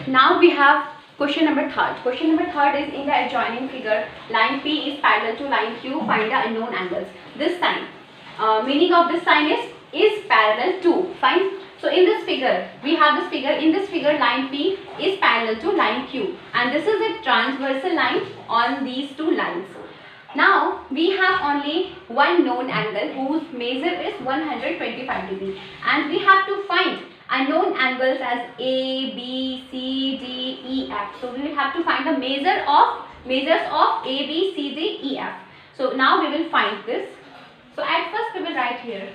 Now we have question number third. Question number third is in the adjoining figure, line P is parallel to line Q. Find the unknown angles. This sign, meaning of this sign is parallel to. Fine. So in this figure, we have this figure. In this figure, line P is parallel to line Q, and this is a transversal line on these two lines. Now we have only one known angle whose measure is 125 degrees, and we have to find unknown angles as A, B, C, D, E, F. So we will have to find the measures of A, B, C, D, E, F. So now we will find this. So at first we will write here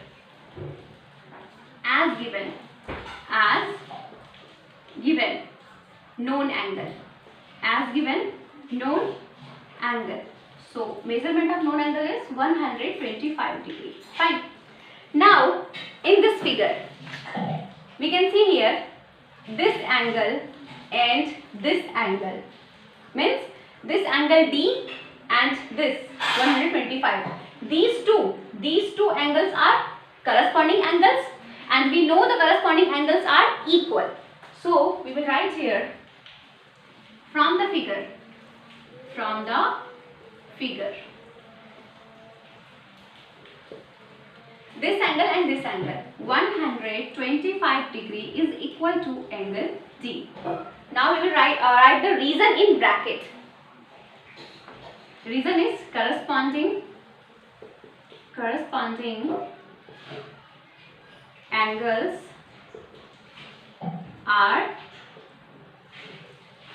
as given known angle, as given known angle. So measurement of known angle is 125 degrees. Fine. Now in this figure, we can see here this angle and this angle, means this angle D and this 125. These two angles are corresponding angles, and we know the corresponding angles are equal. So we will write here from the figure, this angle and this angle, 125 degree is equal to angle D. Now we will write the reason in bracket. Reason is corresponding angles are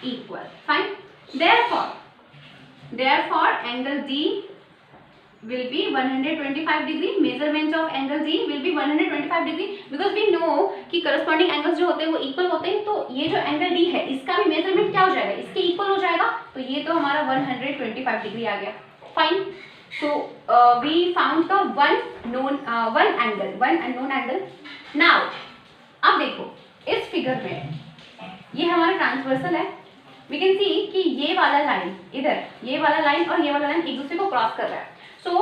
equal. Fine. Therefore angle D will be 125 degree. Measurement of angle D will be 125 degree, because we know कि corresponding angles जो होते हैं वो equal होते हैं. तो ये जो angle D है इसका भी measurement क्या हो जाएगा, इसके equal हो जाएगा. तो ये तो हमारा 125 degree आ गया. Fine. So we found the one unknown angle. Now अब देखो इस फिगर में ये हमारा ट्रांसवर्सल है. We can see कि ये वाला लाइन इधर, ये वाला लाइन और ये वाला लाइन एक दूसरे को क्रॉस कर रहा है. So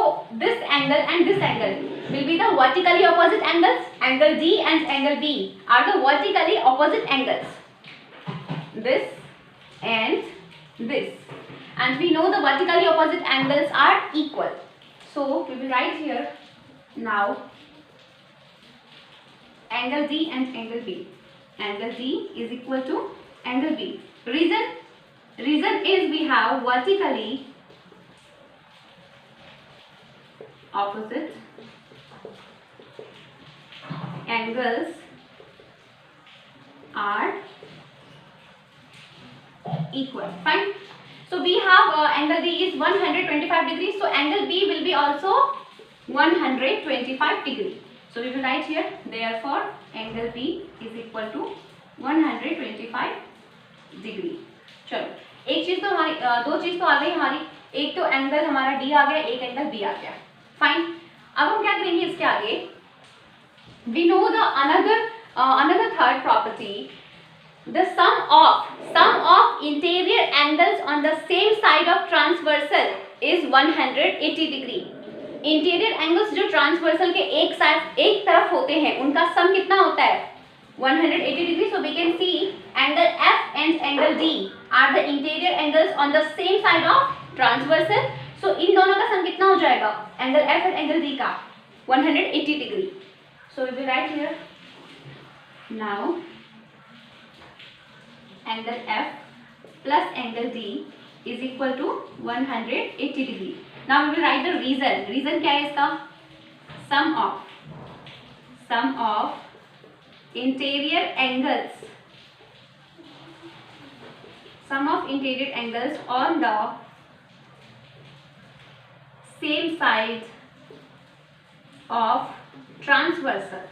this angle and this angle will be the vertically opposite angles. Angle D and angle B are the vertically opposite angles. This and this, and we know the vertically opposite angles are equal. So we will write here now angle D and angle B. Angle D is equal to angle B. Reason is we have vertically opposite angles are equal. Fine. So we have angle D is 125 degrees. So angle B will be also 125 degrees. So we will write here, therefore angle B is equal to 125 degree. चलो एक चीज तो हमारी दो चीज तो आ गई हमारी. एक तो एंगल हमारा D आ गया, एक एंगल B आ गया. फाइन. अब हम क्या करेंगे इसके आगे, we know the another third property, the sum of interior angles on the same side of transversal is 180 degree. Interior angles जो ट्रांसवर्सल के एक तरफ होते हैं उनका सम कितना होता है, 180 degree. So we can see angle F and angle D are the interior angles on the same side of transversal. So इन दोनों का सम कितना हो जाएगा, एंगल F और एंगल D का 180 degree. So we will write here now angle F plus angle D is equal to 180 degree. Now we will write the reason. Reason क्या है इसका, sum of interior angles on the same side of transversal.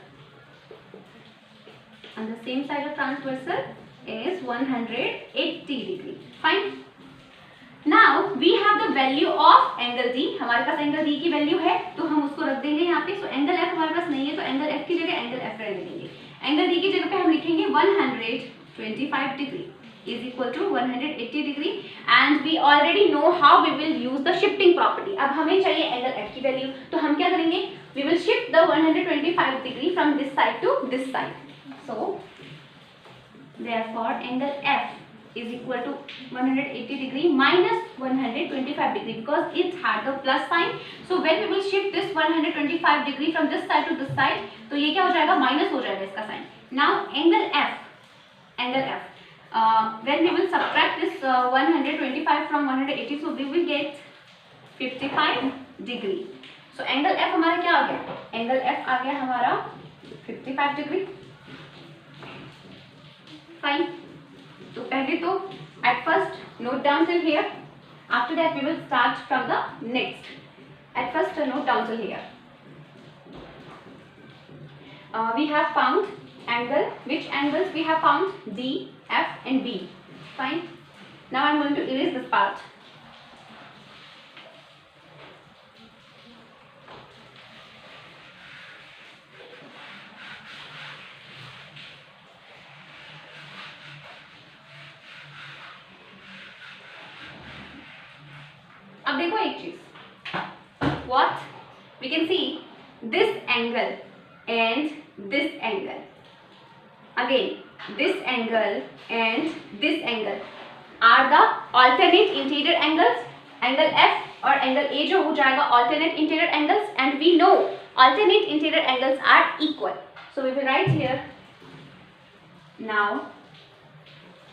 On the same side of transversal is 180 degree. Fine. Now we have the value of angle D. हमारे पास angle D की value है तो हम उसको रख देंगे यहाँ पे. So angle F हमारे पास नहीं है तो angle F की जगह angle F रहने देंगे. Angle D की जगह पे हम लिखेंगे 125 degree is equal to 180 degree, and we already know how we will use the shifting property. अब हमें चाहिए angle F की वैल्यू, तो हम क्या करेंगे, we will shift the 125 degree from this side to this side. So therefore angle F is equal to 180 degree minus 125 degree because it had the plus sign. So when we will shift this 125 degree from this side to this side, तो ये क्या हो जाएगा, minus हो जाएगा इसका sign. Now angle F, when we will subtract this 125 from 180, so we will get 55 degree. So angle F हमारा क्या आ गया, एंगल F आ गया हमारा 55 डिग्री. फाइन. तो पहले तो at first note down till here. After that we will start from the next. At first note down till here. We have found angle. Which angles we have found? D, F and B. Fine. Now I am going to erase this part. अब देखो एक चीज, what we can see this angle and this angle. Again, this angle and this angle are the alternate interior angles. Angle F और angle A जो हो जाएगा alternate interior angles, and we know alternate interior angles are equal. So we will write here. Now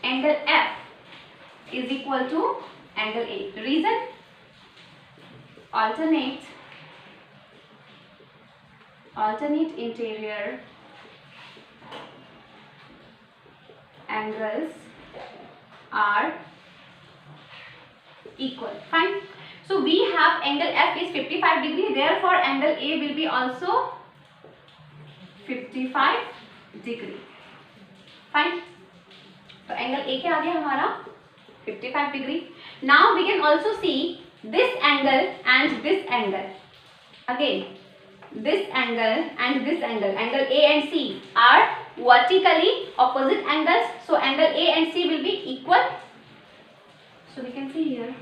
angle F is equal to angle A. Reason? Alternate interior angles are equal. Fine. So we have angle F is 55 degree, therefore angle A will be also 55 degree. Fine. So angle A क्या आ गया हमारा 55 degree. Now we can also see this angle and this angle. Again, this angle and this angle, angle A and C are vertically opposite angles, so angle A and C will be equal. So we can see here,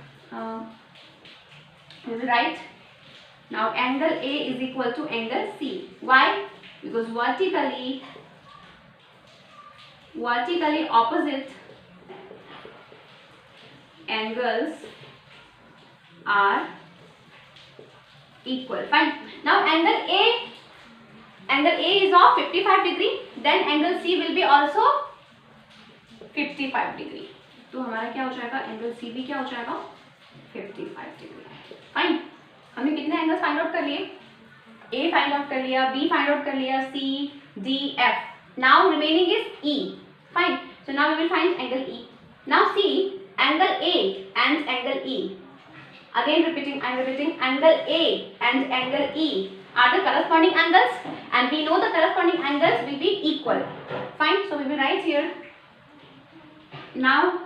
we will write now angle A is equal to angle C. Why? Because vertically opposite angles are equal. Fine. Now angle A is of 55 degree, then angle C will be also 55 degree. तो हमारा क्या हो जाएगा, angle C भी क्या हो जाएगा 55 degree. Fine. हमने कितने एंगल्स फाइंड आउट कर लिए, A फाइंड आउट कर लिया, B फाइंड आउट कर लिया, C, D, F. Now remaining is E. Fine. So now we will find angle E. Now see angle A and angle E. Again repeating, I am repeating, angle A and angle E are the corresponding angles, and we know the corresponding angles will be equal. Fine. So we will write here. Now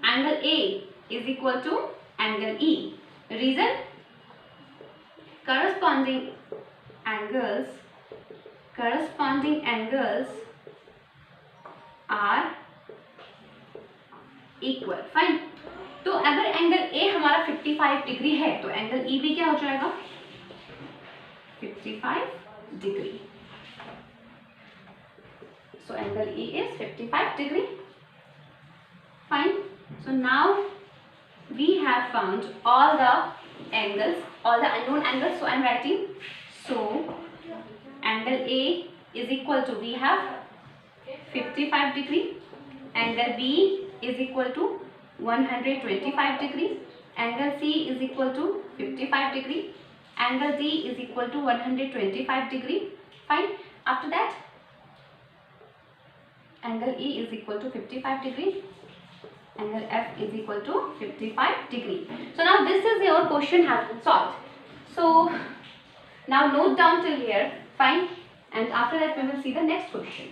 angle A is equal to angle E. Reason? Corresponding angles are equal. Fine. तो अगर angle A हमारा 55 degree है तो angle E भी क्या हो जाएगा 55 degree. So angle E is 55 degree. Fine. So now we have found all the angles, all the unknown angles. So I am writing. So angle A is equal to, we have 55 degree. Angle B is equal to 125 degree. Angle C is equal to 55 degree. Angle D is equal to 125 degree. Fine. After that, angle E is equal to 55 degree. Angle F is equal to 55 degree. So now this is your question has been solved. So now note down till here. Fine. And after that we will see the next question.